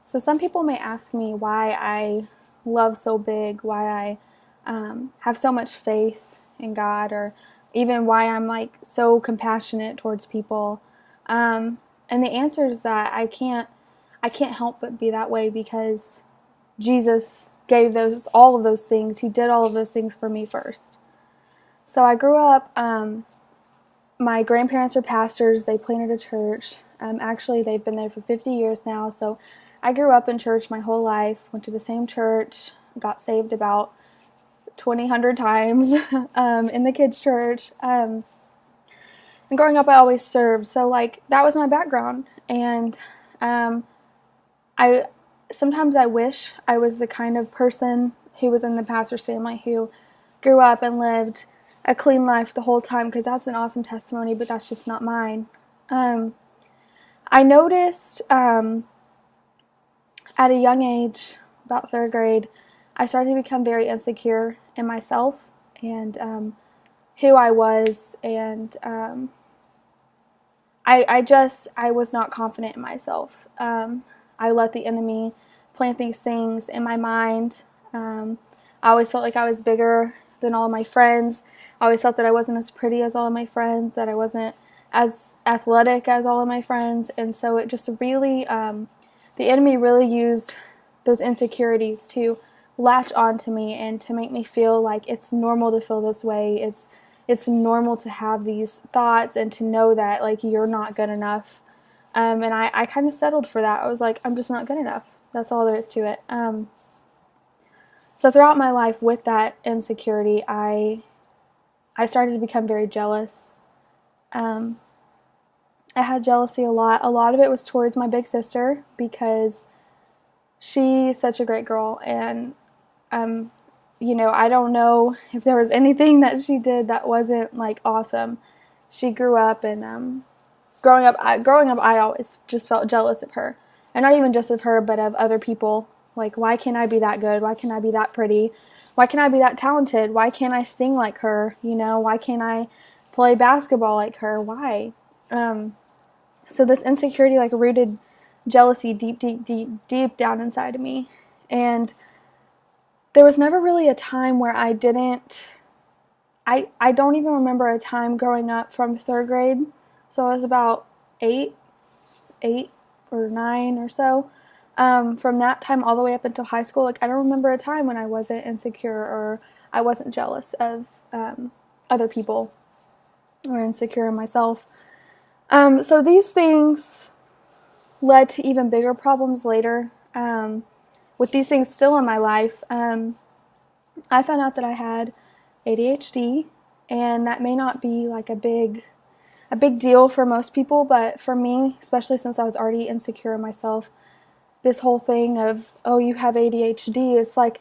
So some people may ask me why I love so big, why I have so much faith in God, or even why I'm like so compassionate towards people. And the answer is that I can't help but be that way because Jesus gave those all of those things. He did all of those things for me first. So I grew up. My grandparents were pastors. They planted a church. Actually, they've been there for 50 years now. So I grew up in church my whole life, went to the same church, got saved about 2,000 times in the kids' church. And growing up, I always served. So, like, that was my background. And I sometimes I wish I was the kind of person who was in the pastor's family who grew up and lived a clean life the whole time, because that's an awesome testimony, but that's just not mine. I noticed at a young age, about third grade, I started to become very insecure in myself and who I was, and I was not confident in myself. I let the enemy plant these things in my mind. I always felt like I was bigger than all of my friends. I always felt that I wasn't as pretty as all of my friends, that I wasn't as athletic as all of my friends, and so it just really, the enemy really used those insecurities to latch onto me and to make me feel like it's normal to feel this way. It's normal to have these thoughts and to know that like you're not good enough. And I kind of settled for that. I was like, I'm just not good enough. That's all there is to it. So throughout my life with that insecurity, I started to become very jealous. I had jealousy a lot. A lot of it was towards my big sister because she's such a great girl, and I don't know if there was anything that she did that wasn't like awesome. She grew up, and growing up, I always just felt jealous of her, and not even just of her, but of other people. Like, why can't I be that good? Why can't I be that pretty? Why can't I be that talented? Why can't I sing like her? Why can't I play basketball like her? Why? So this insecurity like rooted jealousy deep, deep, deep, deep down inside of me. And there was never really a time where I don't even remember a time growing up from third grade. So I was about eight or 9 or so. From that time all the way up until high school, like I don't remember a time when I wasn't insecure or I wasn't jealous of other people or insecure in myself. So these things led to even bigger problems later. With these things still in my life, I found out that I had ADHD, and that may not be like a big deal for most people, but for me, especially since I was already insecure in myself, this whole thing of, oh, you have ADHD, it's like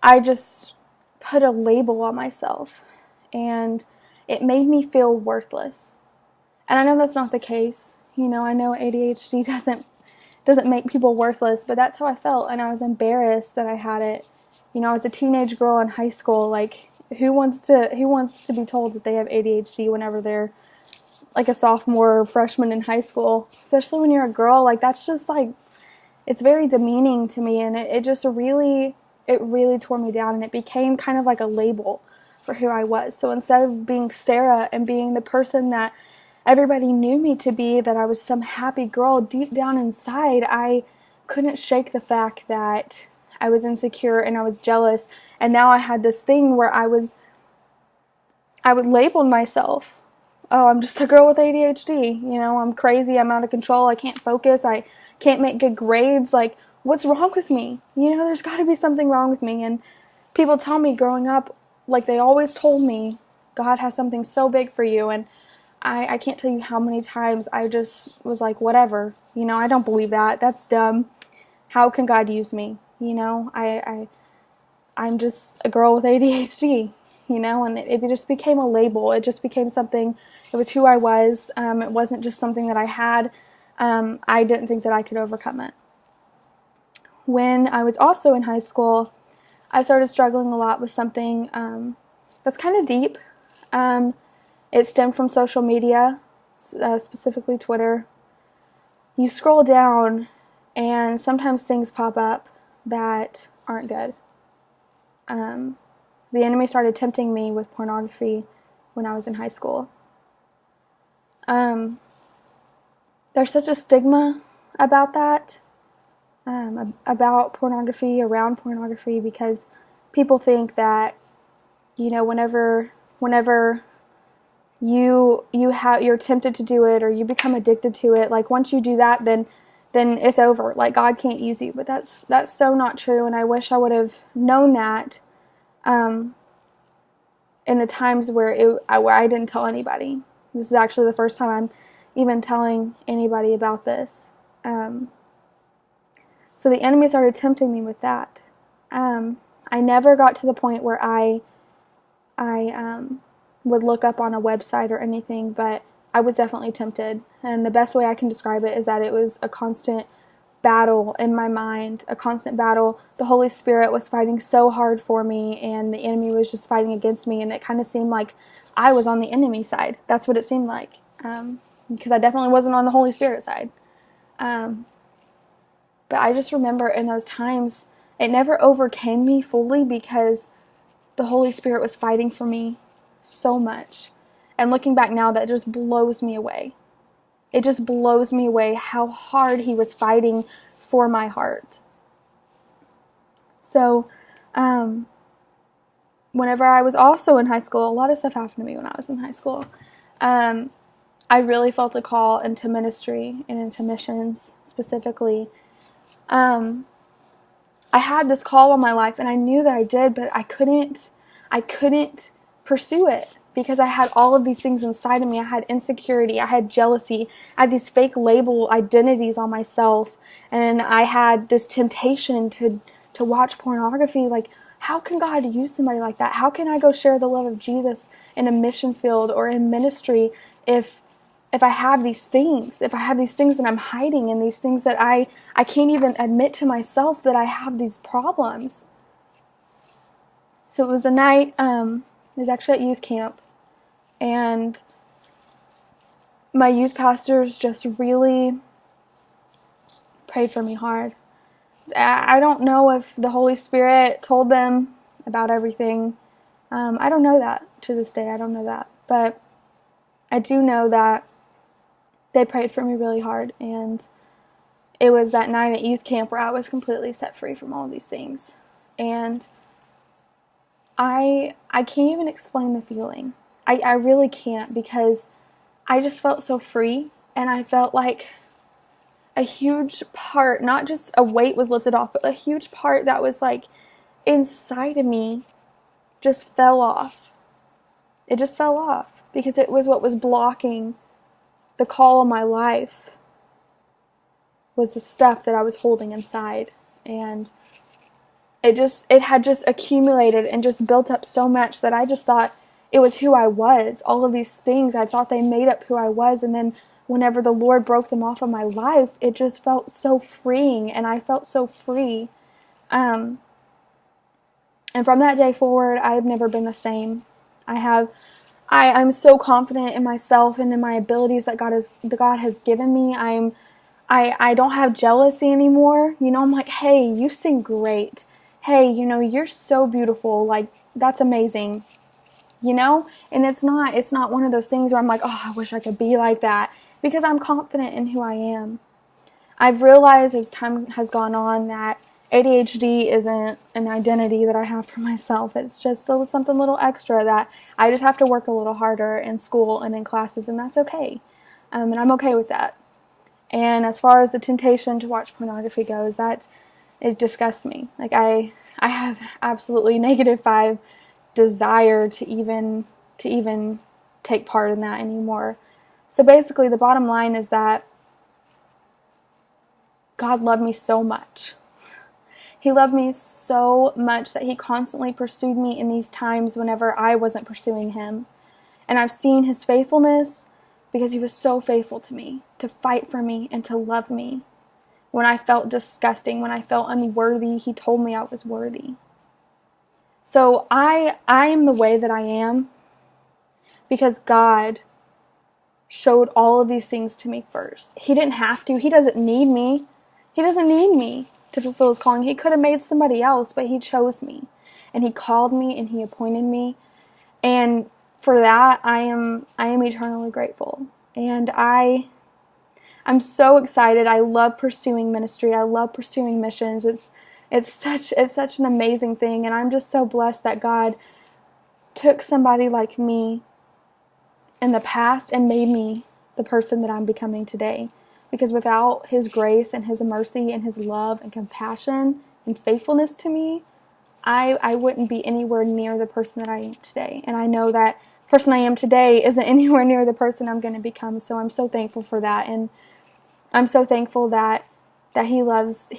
I just put a label on myself, and it made me feel worthless. And I know that's not the case. I know ADHD doesn't make people worthless, but that's how I felt, and I was embarrassed that I had it. I was a teenage girl in high school. Like, who wants to be told that they have ADHD whenever they're like a sophomore or freshman in high school, especially when you're a girl? Like, that's just like, it's very demeaning to me, and it just really tore me down, and it became kind of like a label for who I was. So instead of being Sarah and being the person that everybody knew me to be, that I was some happy girl, deep down inside, I couldn't shake the fact that I was insecure and I was jealous. And now I had this thing where I would label myself. Oh, I'm just a girl with ADHD. I'm crazy. I'm out of control. I can't focus. I can't make good grades. Like, what's wrong with me? There's got to be something wrong with me. And people tell me growing up, like they always told me, God has something so big for you. And I can't tell you how many times I just was like, whatever, I don't believe that. That's dumb. How can God use me? I'm just a girl with ADHD, and it just became a label. It just became something. It was who I was. It wasn't just something that I had. I didn't think that I could overcome it. When I was also in high school, I started struggling a lot with something that's kind of deep. It stemmed from social media, specifically Twitter. You scroll down And sometimes things pop up that aren't good. The enemy started tempting me with pornography when I was in high school. There's such a stigma about that, about pornography, around pornography, because people think that, whenever you're tempted to do it or you become addicted to it, like once you do that, then it's over. Like God can't use you. But that's so not true, and I wish I would have known that in the times where I didn't tell anybody. This is actually the first time I'm even telling anybody about this. So the enemy started tempting me with that. I never got to the point where I would look up on a website or anything, but I was definitely tempted. And the best way I can describe it is that it was a constant battle in my mind, a constant battle. The Holy Spirit was fighting so hard for me, and the enemy was just fighting against me, and it kind of seemed like I was on the enemy side. That's what it seemed like, because I definitely wasn't on the Holy Spirit side. But I just remember in those times, it never overcame me fully because the Holy Spirit was fighting for me so much. And looking back now, that just blows me away. It just blows me away how hard he was fighting for my heart. So, whenever I was also in high school, a lot of stuff happened to me when I was in high school. I really felt a call into ministry and into missions specifically. I had this call on my life, and I knew that I did, but I couldn't pursue it because I had all of these things inside of me. I had insecurity, I had jealousy, I had these fake label identities on myself, and I had this temptation to watch pornography. Like, how can God use somebody like that? How can I go share the love of Jesus in a mission field or in ministry if I have these things, if I have these things that I'm hiding, and these things that I can't even admit to myself that I have these problems? So it was a night, it was actually at youth camp, and my youth pastors just really prayed for me hard. I don't know if the Holy Spirit told them about everything. I don't know that to this day. I don't know that. But I do know that they prayed for me really hard, and it was that night at youth camp where I was completely set free from all of these things. And I can't even explain the feeling. I really can't, because I just felt so free, and I felt like a huge part, not just a weight was lifted off, but a huge part that was like inside of me just fell off. It just fell off because it was what was blocking the call of my life, was the stuff that I was holding inside. And it had just accumulated and just built up so much that I just thought it was who I was. All of these things, I thought they made up who I was. And then whenever the Lord broke them off of my life, it just felt so freeing, and I felt so free. And from that day forward, I have never been the same. I'm so confident in myself and in my abilities that God has given me. I don't have jealousy anymore. I'm like, hey, you sing great. Hey, you're so beautiful. Like, that's amazing. And it's not one of those things where I'm like, oh, I wish I could be like that, because I'm confident in who I am. I've realized as time has gone on that ADHD isn't an identity that I have for myself. It's just still something a little extra that I just have to work a little harder in school and in classes, and that's okay. And I'm okay with that. And as far as the temptation to watch pornography goes, it disgusts me. Like, I have absolutely -5 desire to even take part in that anymore. So basically, the bottom line is that God loved me so much. He loved me so much that he constantly pursued me in these times whenever I wasn't pursuing him. And I've seen his faithfulness because he was so faithful to me, to fight for me and to love me. When I felt disgusting, when I felt unworthy, he told me I was worthy. So I am the way that I am because God showed all of these things to me first. He didn't have to. He doesn't need me. He doesn't need me to fulfill his calling. He could have made somebody else, but he chose me. And he called me and he appointed me. And for that, I am eternally grateful. And I'm so excited. I love pursuing ministry. I love pursuing missions. It's such an amazing thing, and I'm just so blessed that God took somebody like me in the past and made me the person that I'm becoming today. Because without his grace and his mercy and his love and compassion and faithfulness to me, I wouldn't be anywhere near the person that I am today. And I know that the person I am today isn't anywhere near the person I'm going to become. So I'm so thankful for that. And I'm so thankful that he loves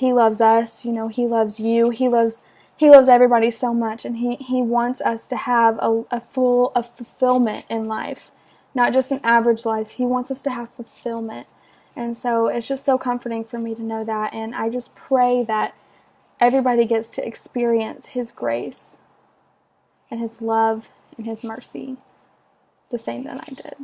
us, you know, he loves you, he loves everybody so much, and he wants us to have a fulfillment in life, not just an average life. He wants us to have fulfillment. And so it's just so comforting for me to know that, and I just pray that everybody gets to experience his grace and his love and his mercy the same that I did.